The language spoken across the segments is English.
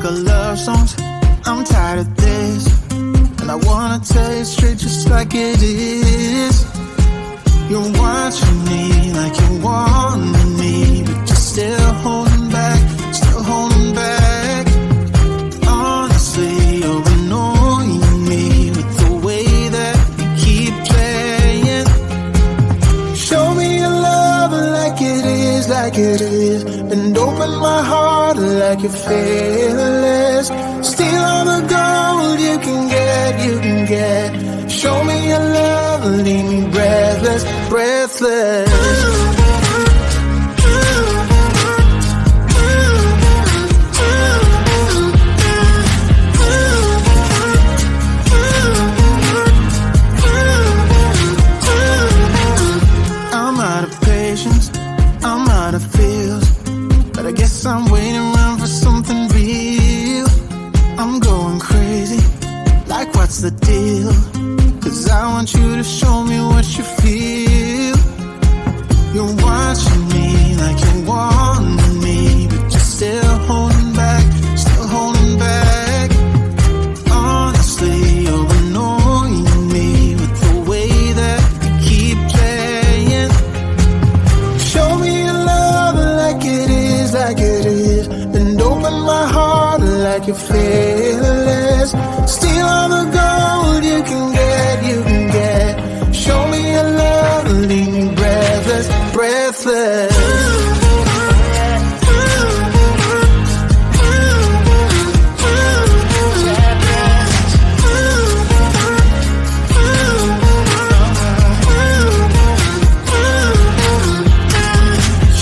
like our love songs. I'm tired of this, and I wanna tell you straight just like it is. You're watching me like you want me, but you're still holding back, still holding back. Honestly, you're annoying me with the way that you keep playing. Show me your love like it is, like it is, and open my heart like you're fearless. Steal all the gold you can get, you can get. Show me your love, leave me breathless, breathless. I'm out of patience, I'm out of feels, but I guess I'm waiting around for something real. I'm going crazy, like what's the deal? 'Cause I want you to show me what you feel. You're watching me like you want me, but you're still holding back, still holding back. Honestly, you're annoying me with the way that you keep playing. Show me your love like it is, like it is, and open my heart like you're fearless. Steal all the gold you can get, you can get. Show me your love, leave me breathless, breathless.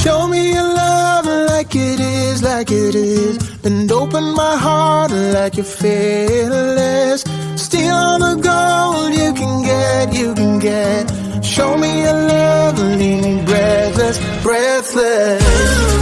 Show me your love like it is, like it is, and open my heart like you're fearless. Steal all the gold you can get, you can get. Show me your love, leave me breathless, breathless.